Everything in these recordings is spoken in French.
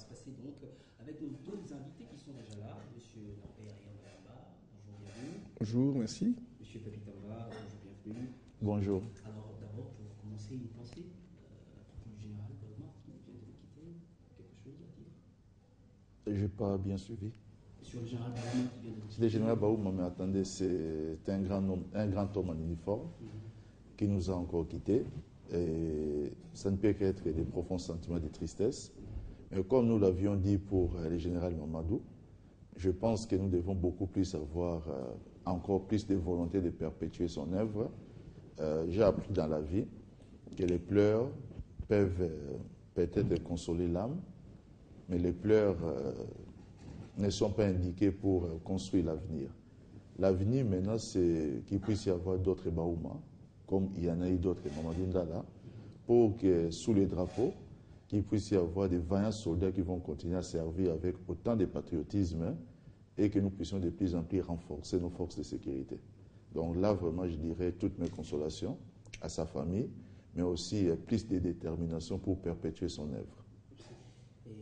se passer donc avec nos deux invités qui sont déjà là, M. Norbert Yamba. Bonjour, bienvenue. Bonjour, merci. M. Papitamba, bonjour, bienvenue. Bonjour. Alors d'abord, pour commencer, une pensée à propos du général Bauma qui vient de nous quitter. Quelque chose à dire? Je n'ai pas bien suivi. Sur le général Bauma qui vient de nous quitter. Le général Bauma, mais attendez, c'est un grand homme en uniforme qui nous a encore quittés. Et ça ne peut qu'être des profonds sentiments de tristesse. Mais comme nous l'avions dit pour le général Mamadou, je pense que nous devons beaucoup plus avoir encore plus de volonté de perpétuer son œuvre. J'ai appris dans la vie que les pleurs peuvent peut-être consoler l'âme, mais les pleurs ne sont pas indiqués pour construire l'avenir. L'avenir maintenant, c'est qu'il puisse y avoir d'autres Baouma, comme il y en a eu d'autres Mamadou Ndala, pour que sous les drapeaux, qu'il puisse y avoir des vaillants soldats qui vont continuer à servir avec autant de patriotisme et que nous puissions de plus en plus renforcer nos forces de sécurité. Donc là, vraiment, je dirais toutes mes consolations à sa famille, mais aussi plus de détermination pour perpétuer son œuvre. Et M.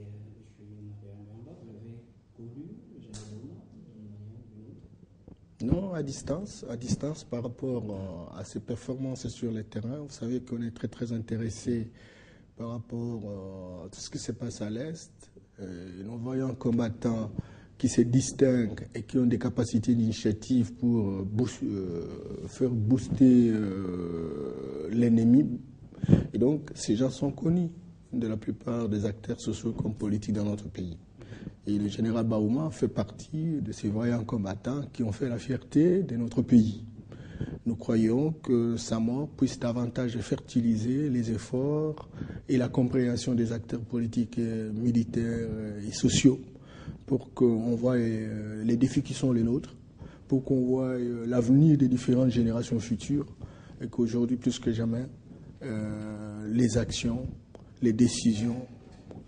Yamba, vous l'avez connu, le général Bauma, d'une manière ou d'une autre? Non, à distance par rapport à ses performances sur le terrain. Vous savez qu'on est très très intéressé par rapport à tout ce qui se passe à l'Est. Nous voyons un combattant qui se distinguent et qui ont des capacités d'initiative pour faire booster l'ennemi. Et donc, ces gens sont connus de la plupart des acteurs sociaux comme politiques dans notre pays. Et le général Baouma fait partie de ces vaillants combattants qui ont fait la fierté de notre pays. Nous croyons que sa mort puisse davantage fertiliser les efforts et la compréhension des acteurs politiques, militaires et sociaux pour qu'on voie les défis qui sont les nôtres, pour qu'on voie l'avenir des différentes générations futures et qu'aujourd'hui, plus que jamais, les actions, les décisions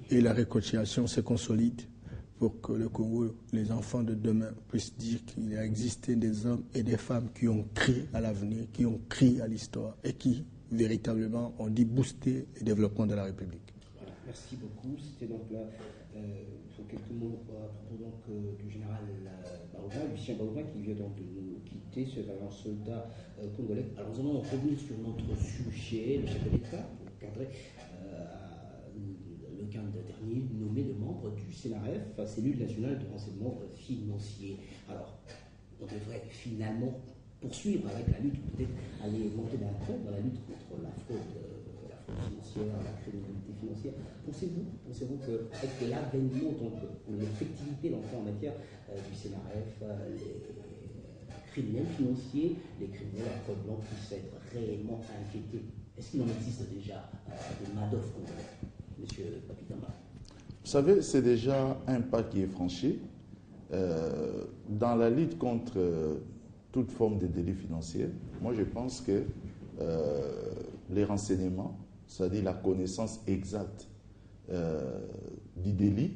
et la réconciliation se consolident pour que le Congo, les enfants de demain, puissent dire qu'il a existé des hommes et des femmes qui ont crié à l'avenir, qui ont crié à l'histoire et qui, véritablement, ont dit booster le développement de la République. Voilà, merci beaucoup. C'était donc là, pour quelques mots à propos donc, du général Baouma, Lucien Baouma, qui vient donc de nous quitter, ce vaillant soldat congolais. Alors nous allons revenir sur notre sujet, le chef de l'État, pour cadrer le 15 dernier, nommé de membre du CNRF, cellule nationale de renseignement financier. Alors, on devrait finalement poursuivre avec la lutte, peut-être aller monter d'un cran dans la lutte contre la fraude financière, la criminalité financière. Pensez-vous qu'avec l'avènement, donc, ou l'effectivité d'entrée en matière du CNRF, les criminels financiers, les criminels à fraude blanche puissent être réellement inquiétés? Est-ce qu'il en existe déjà des Madoff congolais, Monsieur Papitamba? Vous savez, c'est déjà un pas qui est franchi dans la lutte contre toute forme de délit financier. Moi, je pense que les renseignements, c'est-à-dire la connaissance exacte du délit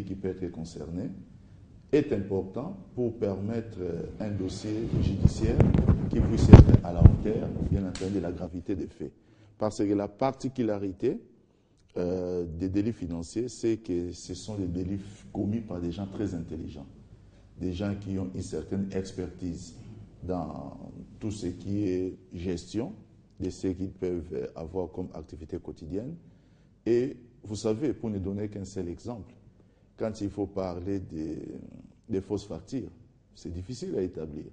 qui peut être concerné, est important pour permettre un dossier judiciaire qui puisse être à la hauteur, bien entendu, de la gravité des faits. Parce que la particularité des délits financiers, c'est que ce sont des délits commis par des gens très intelligents, des gens qui ont une certaine expertise dans tout ce qui est gestion de ce qu'ils peuvent avoir comme activité quotidienne. Et vous savez, pour ne donner qu'un seul exemple, quand il faut parler des fausses factures, c'est difficile à établir.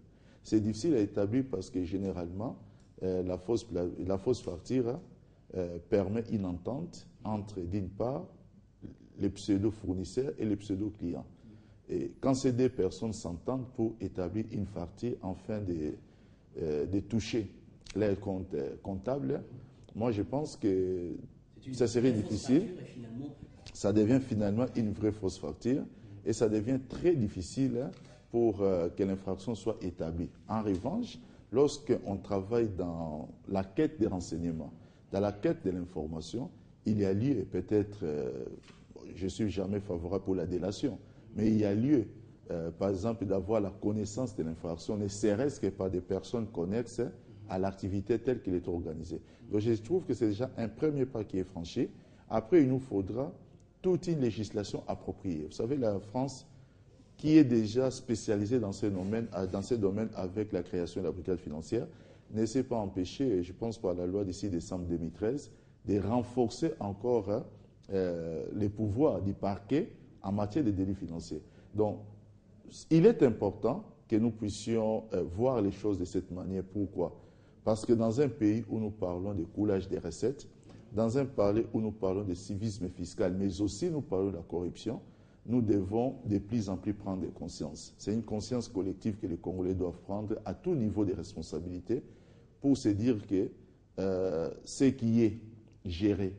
C'est difficile à établir parce que généralement, la fausse facture permet une entente entre, d'une part, les pseudo-fournisseurs et les pseudo-clients. Et quand ces deux personnes s'entendent pour établir une facture afin de toucher leur compte comptable, moi je pense que ça serait difficile. Ça devient finalement une vraie fausse facture et ça devient très difficile pour que l'infraction soit établie. En revanche, lorsqu'on travaille dans la quête des renseignements, dans la quête de l'information, il y a lieu, peut-être, je ne suis jamais favorable pour la délation, mais il y a lieu, par exemple, d'avoir la connaissance de l'infraction, ne serait-ce que par des personnes connexes à l'activité telle qu'elle est organisée. Donc je trouve que c'est déjà un premier pas qui est franchi. Après, il nous faudra toute une législation appropriée. Vous savez, la France, qui est déjà spécialisée dans ces domaines avec la création de la brigade financière, ne s'est pas empêché, je pense par la loi d'ici décembre 2013, de renforcer encore les pouvoirs du parquet en matière de délits financiers. Donc, il est important que nous puissions voir les choses de cette manière. Pourquoi? Parce que dans un pays où nous parlons de coulage des recettes, dans un pays où nous parlons de civisme fiscal, mais aussi nous parlons de la corruption, nous devons de plus en plus prendre conscience. C'est une conscience collective que les Congolais doivent prendre à tout niveau de responsabilité pour se dire que ce qui est géré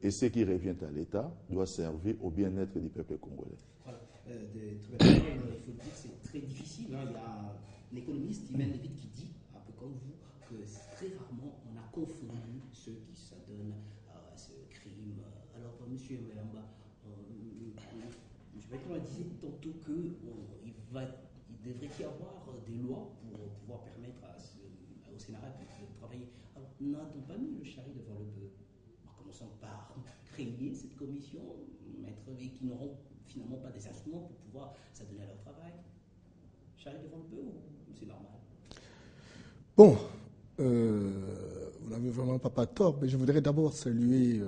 et ce qui revient à l'État doit servir au bien-être du peuple congolais. Voilà. Il faut le dire, c'est très difficile. Hein. Il y a un économiste, Imen Levit, qui dit, un peu comme vous, que très rarement on a confondu ceux qui s'adonnent à ce crime. Alors, M. Mbelamba, je vais comme on disait tantôt qu'il devrait y avoir des lois pour pouvoir permettre au Sénat de travailler. Alors, n'a-t-on pas mis le chari devant le bœuf? En commençant par créer cette commission, et qui n'auront finalement pas des instruments pour pouvoir s'adonner à leur travail. Chari devant le bœuf ou c'est normal? Bon, vous n'avez vraiment pas tort, mais je voudrais d'abord saluer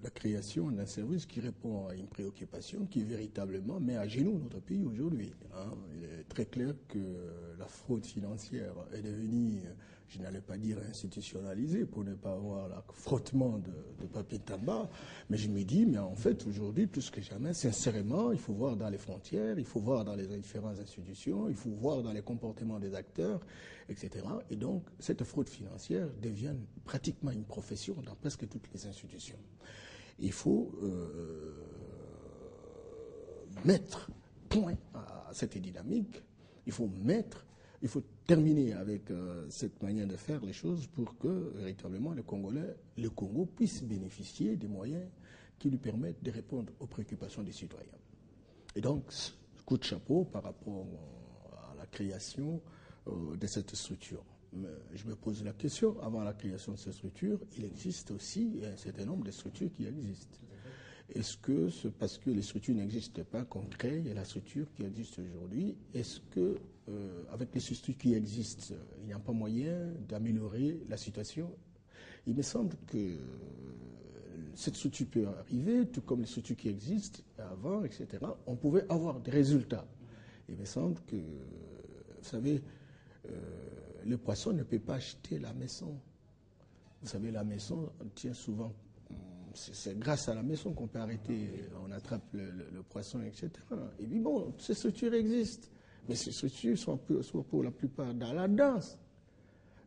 la création d'un service qui répond à une préoccupation qui véritablement met à genoux notre pays aujourd'hui. Hein. Il est très clair que la fraude financière est devenue, je n'allais pas dire institutionnalisée pour ne pas avoir le frottement de papier tabac, mais je me dis, mais en fait aujourd'hui, plus que jamais, sincèrement, il faut voir dans les frontières, il faut voir dans les différentes institutions, il faut voir dans les comportements des acteurs, etc. Et donc, cette fraude financière devient pratiquement une profession dans presque toutes les institutions. Il faut mettre point à cette dynamique, il faut terminer avec cette manière de faire les choses pour que véritablement le Congo puisse bénéficier des moyens qui lui permettent de répondre aux préoccupations des citoyens. Et donc, coup de chapeau par rapport à la création de cette structure. Mais je me pose la question, avant la création de cette structure, il existe aussi un certain nombre de structures qui existent. Est-ce que c'est parce que les structures n'existent pas qu'on crée la structure qui existe aujourd'hui? Est-ce que, avec les structures qui existent, il n'y a pas moyen d'améliorer la situation? Il me semble que cette structure peut arriver, tout comme les structures qui existent avant, etc. On pouvait avoir des résultats. Il me semble que, vous savez, le poisson ne peut pas acheter la maison. Vous savez, la maison tient souvent. C'est grâce à la maison qu'on peut arrêter, on attrape le poisson, etc. Et puis bon, ces structures existent. Mais ces structures sont pour la plupart dans la danse.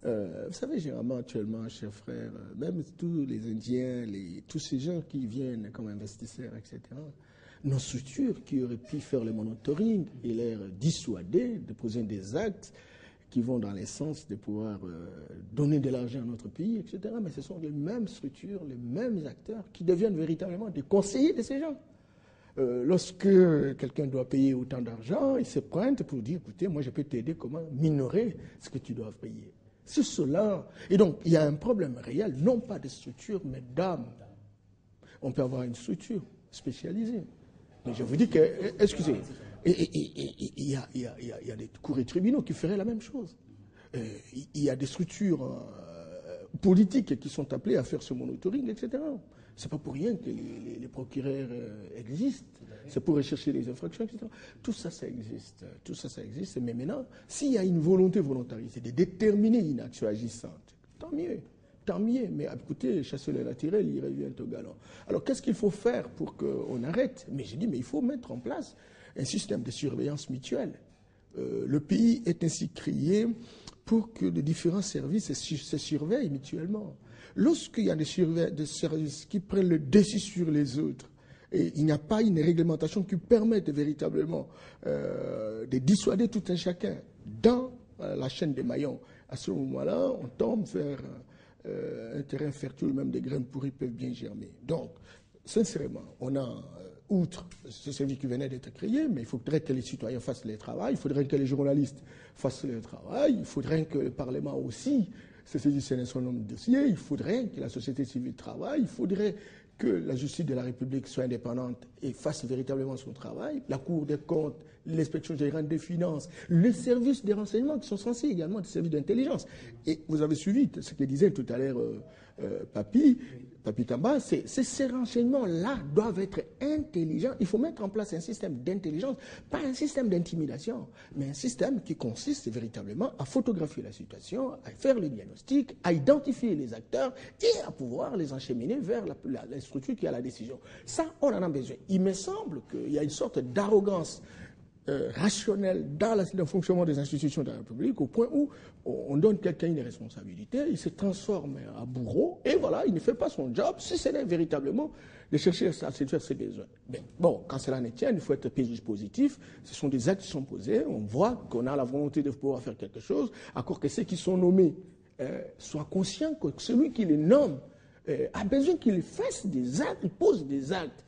Vous savez, généralement, actuellement, chers frères, même tous les Indiens, tous ces gens qui viennent comme investisseurs, etc., nos structures qui auraient pu faire le monitoring et les dissuader de poser des actes qui vont dans le sens de pouvoir donner de l'argent à notre pays, etc. Mais ce sont les mêmes structures, les mêmes acteurs qui deviennent véritablement des conseillers de ces gens. Lorsque quelqu'un doit payer autant d'argent, il se pointe pour dire, écoutez, moi je peux t'aider comment minorer ce que tu dois payer. C'est cela. Et donc, il y a un problème réel, non pas de structure, mais d'âme. On peut avoir une structure spécialisée. Mais je vous dis que, excusez, il y a des cours et tribunaux qui feraient la même chose. Il y a des structures politiques qui sont appelées à faire ce monitoring, etc. C'est pas pour rien que les procureurs existent. C'est pour rechercher les infractions, etc. Tout ça, ça existe. Tout ça, ça existe. Mais maintenant, s'il y a une volontarisée de déterminer une action agissante, tant mieux. Tant mieux. Mais écoutez, chasser le naturel, il revient au galon. Alors, qu'est-ce qu'il faut faire pour qu'on arrête? Mais j'ai dit, mais il faut mettre en place un système de surveillance mutuelle. Le pays est ainsi créé pour que les différents services se surveillent mutuellement. Lorsqu'il y a des services qui prennent le dessus sur les autres, et il n'y a pas une réglementation qui permette véritablement de dissuader tout un chacun dans la chaîne des maillons, à ce moment-là, on tombe vers un terrain fertile, même des graines pourries peuvent bien germer. Donc, sincèrement, on a, outre ce service qui venait d'être créé, mais il faudrait que les citoyens fassent leur travail, il faudrait que les journalistes fassent leur travail, il faudrait que le Parlement aussi se saisisse d'un certain nombre de dossiers, il faudrait que la société civile travaille, il faudrait que la justice de la République soit indépendante et fasse véritablement son travail, la Cour des comptes, l'inspection générale des finances, les services des renseignements qui sont censés également être services d'intelligence. Et vous avez suivi ce que disait tout à l'heure Papi Tamba, ces renseignements-là doivent être intelligents. Il faut mettre en place un système d'intelligence, pas un système d'intimidation, mais un système qui consiste véritablement à photographier la situation, à faire le diagnostic, à identifier les acteurs et à pouvoir les encheminer vers la structure qui a la décision. Ça, on en a besoin. Il me semble qu'il y a une sorte d'arrogance rationnel dans le fonctionnement des institutions de la République, au point où on donne quelqu'un une responsabilité, il se transforme en bourreau, et voilà, il ne fait pas son job, si ce n'est véritablement de chercher à satisfaire ses besoins. Mais bon, quand cela ne tient, il faut être positif, ce sont des actes qui sont posés, on voit qu'on a la volonté de pouvoir faire quelque chose, encore que ceux qui sont nommés soient conscients que celui qui les nomme a besoin qu'il fasse des actes, il pose des actes,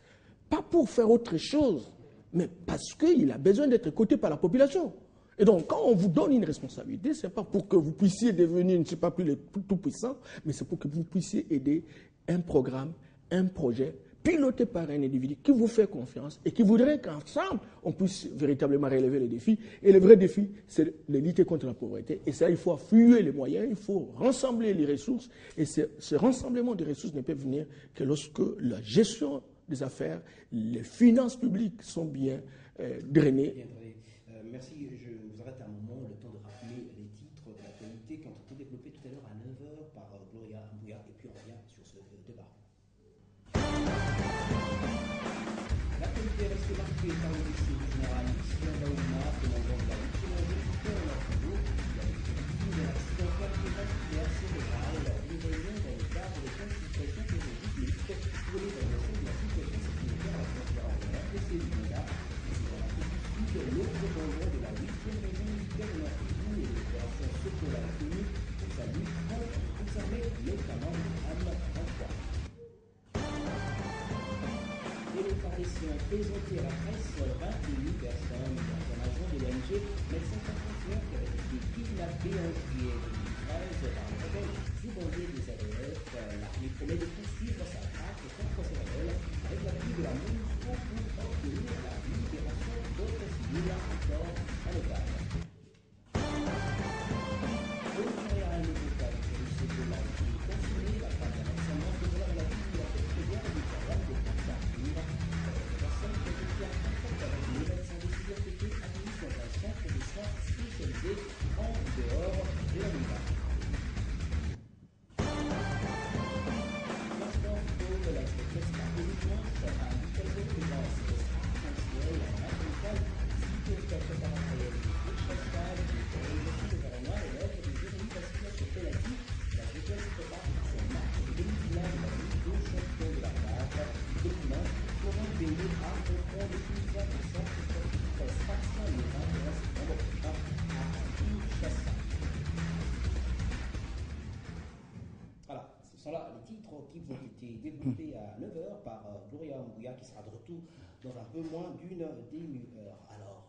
pas pour faire autre chose, mais parce qu'il a besoin d'être écouté par la population. Et donc, quand on vous donne une responsabilité, ce n'est pas pour que vous puissiez devenir, je ne sais pas plus, tout puissant, mais c'est pour que vous puissiez aider un programme, un projet, piloté par un individu qui vous fait confiance et qui voudrait qu'ensemble, on puisse véritablement relever les défis. Et le vrai défi, c'est de lutter contre la pauvreté. Et ça, il faut affluer les moyens, il faut rassembler les ressources. Et ce rassemblement des ressources ne peut venir que lorsque la gestion des affaires, les finances publiques sont bien drainées. Bien, merci, je vous arrête un moment, le temps de rappeler les titres de l'actualité qui ont été développés tout à l'heure à 9h par Gloria Mbouya, et puis on revient sur ce débat. L'actualité reste marquée par le décès du général Lucien Baouma, commandant de la 8e régiment en Afrique. Il a été victime d'un accident cardiovasculaire cérébral lors d'une réunion dans le cadre de consultations périodiques pour l'évaluation de la situation sécuritaire à la frontière entre la RDC et l'Ouganda. L'autre membre de la 8e région militaire de l'Afrique et l'opération Secours à la Tenue pour sa lutte concernait notamment le AM-23. Et les Parisiens ont présenté à la presse 21 personnes, dont un agent de l'ONG Médecins Sans Frontières qui avait été kidnappé en juillet 2013 par le rebelle Zubandé des ADF. L'armée promet de poursuivre sa traque contre ces rebelles avec l'appui de la MONUSCO pour obtenir la libération d'autres civils encore en otage. Au Nigeria, un nouveau cas de virus Ebola a été confirmé. La part d'un vaccin mondial relative à cette filière du programme de Port-Arthur. Les personnes qui ont été en contact avec les médecins décidés ont été admises dans un centre de soins spécialisé en dehors de la ville. La espèce parcourue a indiqué que dans cette arc-en-ciel matricale, si peut-être par un réalité de chassage, de réalisation de Verona et l'œuvre de Jérémy Pascal sur Pelati, la séquence se prépare pour son match de demi-finale de la Ligue des champions de la place. Demain, Florent Bélier affronteront les Tunisiens de centre sportif Spartien le 21 septembre prochain à Kinshasa. Voilà, ce sont là les titres qui vont été développés à 9h par Gloria Mbouya qui sera de retour dans un peu moins d'une demi-heure. Alors,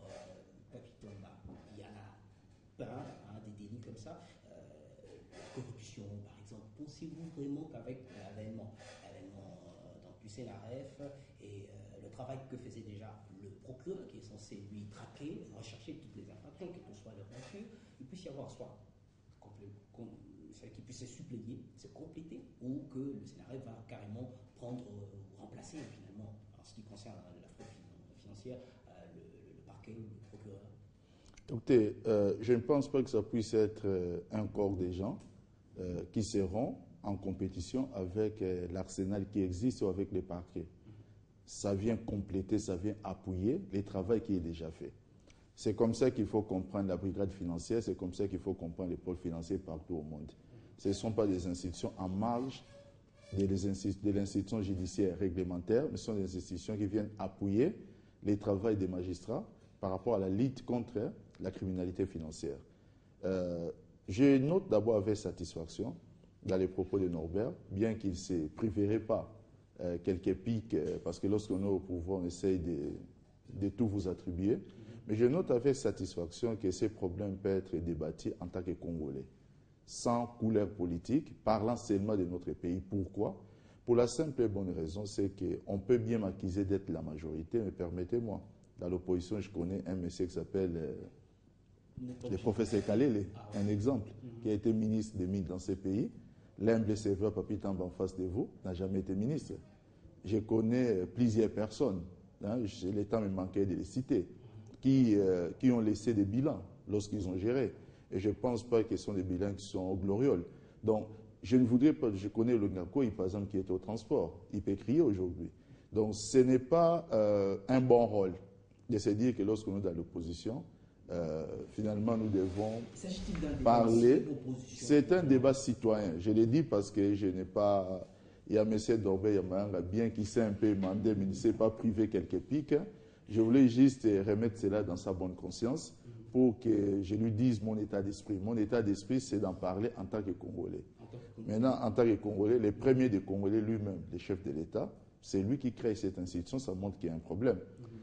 Papitoma, il y en a plein, des délits comme ça. Corruption, par exemple. Pensez-vous vraiment qu'avec l'avènement du CNRF et le travail que faisait déjà le procureur qui est censé lui traquer, rechercher toutes les infractions, quelle que soit leur nature, il puisse y avoir soit qui puisse se suppléer, se compléter, ou que le CNRF va carrément prendre ou remplacer finalement, en ce qui concerne la fraude financière, le parquet ou le procureur. Écoutez, je ne pense pas que ça puisse être un corps des gens qui seront en compétition avec l'arsenal qui existe ou avec les parquets. Ça vient compléter, ça vient appuyer le travail qui est déjà fait. C'est comme ça qu'il faut comprendre la brigade financière, c'est comme ça qu'il faut comprendre les pôles financiers partout au monde. Ce ne sont pas des institutions en marge de l'institution judiciaire réglementaire, mais ce sont des institutions qui viennent appuyer les travaux des magistrats par rapport à la lutte contre la criminalité financière. Je note d'abord avec satisfaction, dans les propos de Norbert, bien qu'il ne se priverait pas quelques pics, parce que lorsqu'on est au pouvoir, on essaye de tout vous attribuer, mais je note avec satisfaction que ces problèmes peuvent être débattus en tant que Congolais, sans couleur politique, parlant seulement de notre pays. Pourquoi? Pour la simple et bonne raison, c'est qu'on peut bien m'accuser d'être la majorité, mais permettez-moi, dans l'opposition, je connais un monsieur qui s'appelle le professeur Kalele, un exemple, qui a été ministre des Mines dans ces pays. L'humble serveur Papi Tamba en face de vous n'a jamais été ministre. Je connais plusieurs personnes, hein, le temps me manquait de les citer, qui ont laissé des bilans lorsqu'ils ont géré. Et je ne pense pas que ce sont des bilans qui sont glorieux. Donc, je ne voudrais pas, je connais le Ngako, par exemple, qui est au transport. Il peut crier aujourd'hui. Donc, ce n'est pas un bon rôle de se dire que lorsque nous sommes dans l'opposition, finalement, nous devons parler. C'est un débat citoyen. Je l'ai dit parce que je n'ai pas... Il y a M. Dorbé Yamanga, bien qu'il s'est un peu mandé, mais il ne s'est pas privé quelques piques. Je voulais juste remettre cela dans sa bonne conscience pour que je lui dise mon état d'esprit. Mon état d'esprit, c'est d'en parler en tant que Congolais. Maintenant, en tant que Congolais, le premier des Congolais lui-même, le chef de l'État, c'est lui qui crée cette institution, ça montre qu'il y a un problème.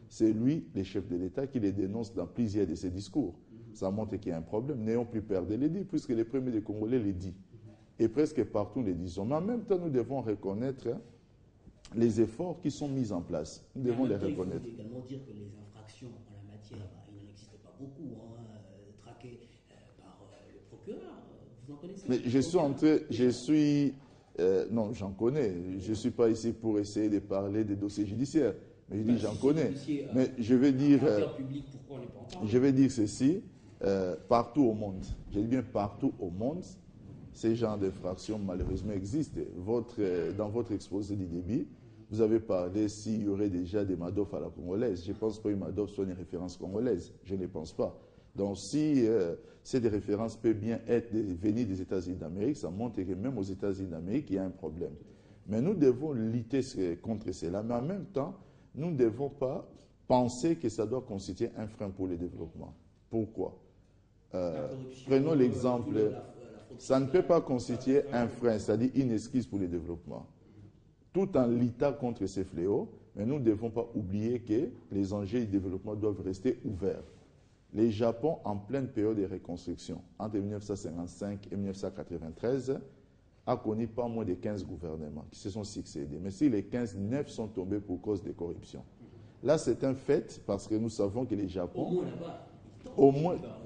C'est lui, le chef de l'État, qui les dénonce dans plusieurs de ses discours. Ça montre qu'il y a un problème. N'ayons plus peur de le dire, puisque le premier des Congolais le dit. Et presque partout, nous le disons. Mais en même temps, nous devons reconnaître les efforts qui sont mis en place. Nous devons les reconnaître. Il faut également dire que les infractions en la matière, il n'en existe pas beaucoup, traquées par le procureur. Vous en connaissez? Mais non, j'en connais. Je ne suis pas ici pour essayer de parler des dossiers judiciaires. Mais je dis, j'en connais. Mais je vais dire... je vais dire ceci, partout au monde, je dis bien partout au monde, ces genres d'infractions malheureusement existent. Dans votre exposé du débit, vous avez parlé s'il y aurait déjà des Madoff à la congolaise. Je ne pense pas que Madoff soit une référence congolaise. Je ne pense pas. Donc si ces références peuvent bien être venues des États-Unis d'Amérique, ça montre que même aux États-Unis d'Amérique, il y a un problème. Mais nous devons lutter contre cela. Mais en même temps, nous ne devons pas penser que ça doit constituer un frein pour le développement. Pourquoi? Prenons l'exemple, ça ne peut pas constituer un frein, c'est-à-dire une excuse pour le développement. Tout en luttant contre ces fléaux, mais nous ne devons pas oublier que les enjeux du développement doivent rester ouverts. Le Japon, en pleine période de reconstruction, entre 1955 et 1993, a connu pas moins de 15 gouvernements qui se sont succédés. Mais si les 15, 9 sont tombés pour cause de corruption. Là, c'est un fait parce que nous savons que les Japon...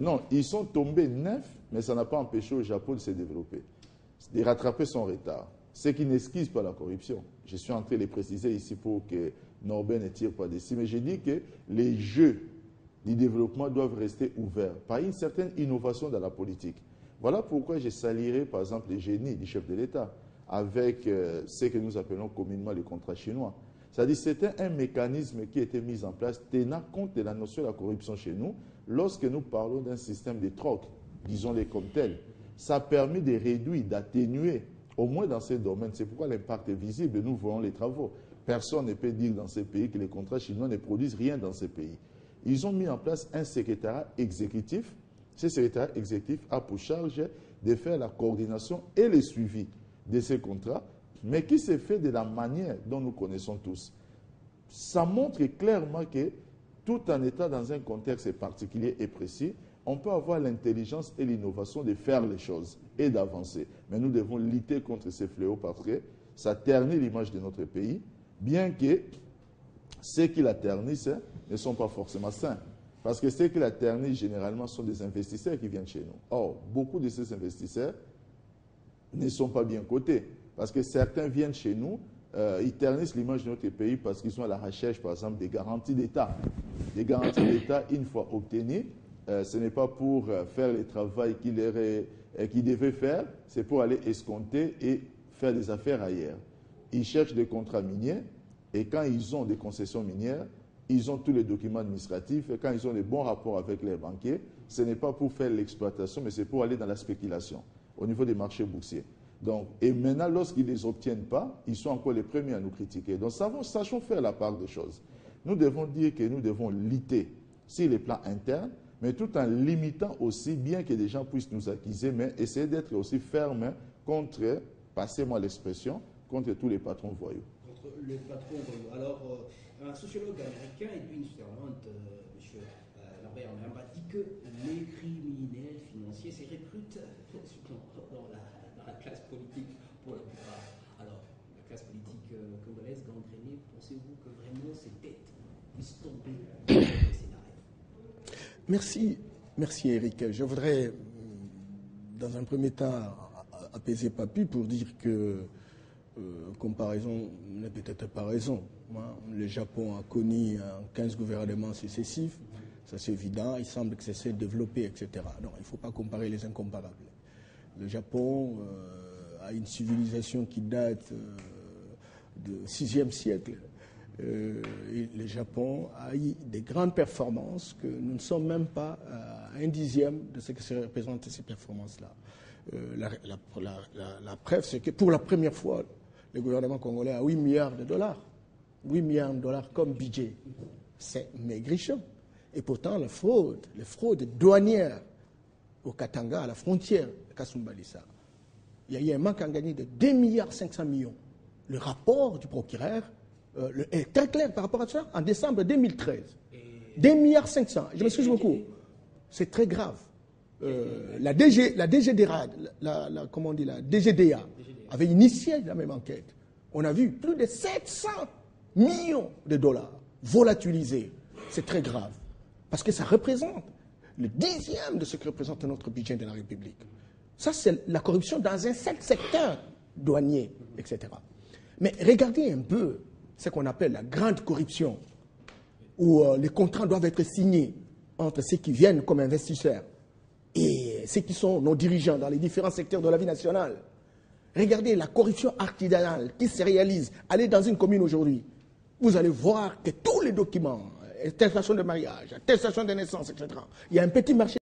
Non, ils sont tombés 9, mais ça n'a pas empêché au Japon de se développer, de rattraper son retard. Ce qui n'excuse pas la corruption. Je suis en train de les préciser ici pour que Norbert ne tire pas d'ici. Mais je dis que les jeux du développement doivent rester ouverts par une certaine innovation dans la politique. Voilà pourquoi je saluerai par exemple les génies du chef de l'État avec ce que nous appelons communément les contrats chinois. C'est-à-dire que c'était un mécanisme qui a été mis en place tenant compte de la notion de la corruption chez nous lorsque nous parlons d'un système de troc, disons-les comme tel. Ça a permis de réduire, d'atténuer, au moins dans ces domaines. C'est pourquoi l'impact est visible et nous voyons les travaux. Personne ne peut dire dans ces pays que les contrats chinois ne produisent rien dans ces pays. Ils ont mis en place un secrétariat exécutif. Ce secrétariat exécutif a pour charge de faire la coordination et le suivi de ces contrats, mais qui se fait de la manière dont nous connaissons tous. Ça montre clairement que tout en étant dans un contexte particulier et précis, on peut avoir l'intelligence et l'innovation de faire les choses et d'avancer. Mais nous devons lutter contre ces fléaux parce que ça ternit l'image de notre pays, bien que ceux qui la ternissent ne sont pas forcément sains. Parce que ceux qui la ternissent, généralement, sont des investisseurs qui viennent chez nous. Or, beaucoup de ces investisseurs ne sont pas bien cotés. Parce que certains viennent chez nous, ils ternissent l'image de notre pays parce qu'ils sont à la recherche, par exemple, des garanties d'État. Des garanties d'État, une fois obtenues, ce n'est pas pour faire le travail qu'ils devaient faire, c'est pour aller escompter et faire des affaires ailleurs. Ils cherchent des contrats miniers et quand ils ont des concessions minières, ils ont tous les documents administratifs et quand ils ont les bons rapports avec les banquiers, ce n'est pas pour faire l'exploitation, mais c'est pour aller dans la spéculation au niveau des marchés boursiers. Donc, et maintenant, lorsqu'ils ne les obtiennent pas, ils sont encore les premiers à nous critiquer. Donc, sachons faire la part des choses. Nous devons dire que nous devons lutter sur les plans internes, mais tout en limitant aussi, bien que des gens puissent nous accuser, mais essayer d'être aussi ferme contre, passez-moi l'expression, contre tous les patrons voyous. Contre les patrons voyous. Alors, un sociologue américain, Edwin Sterland, M. Norbert Mamba, dit que les criminels financiers se recrutent dans la classe politique pour la plupart. Alors, la classe politique congolaise gangrénée, pensez-vous que vraiment ces dettes puissent tomber dans le scénario? Merci Eric. Je voudrais, dans un premier temps, apaiser Papy pour dire que comparaison n'est peut-être pas raison. Le Japon a connu 15 gouvernements successifs, ça c'est évident, il semble que ça s'est développé, etc. Non, il ne faut pas comparer les incomparables. Le Japon a une civilisation qui date du 6e siècle. Et le Japon a eu des grandes performances que nous ne sommes même pas à 1/10 de ce que se représentent ces performances-là. La preuve, c'est que pour la première fois, le gouvernement congolais a 8 milliards de dollars. 8 milliards de dollars comme budget. C'est maigrichon. Et pourtant, les fraudes douanières au Katanga, à la frontière de Kasumbalissa, il y a eu un manque à gagner de 2,5 milliards. Le rapport du procureur est très clair par rapport à ça en décembre 2013. 2,5 milliards. Je m'excuse beaucoup. C'est très grave. La DGDA avait initié la même enquête. On a vu plus de 700 millions de dollars volatilisés. C'est très grave. Parce que ça représente le 10e de ce que représente notre budget de la République. Ça, c'est la corruption dans un seul secteur douanier, etc. Mais regardez un peu ce qu'on appelle la grande corruption, où les contrats doivent être signés entre ceux qui viennent comme investisseurs et ceux qui sont nos dirigeants dans les différents secteurs de la vie nationale. Regardez la corruption artisanale qui se réalise. Allez dans une commune aujourd'hui, vous allez voir que tous les documents, attestation de mariage, attestation de naissance, etc., il y a un petit marché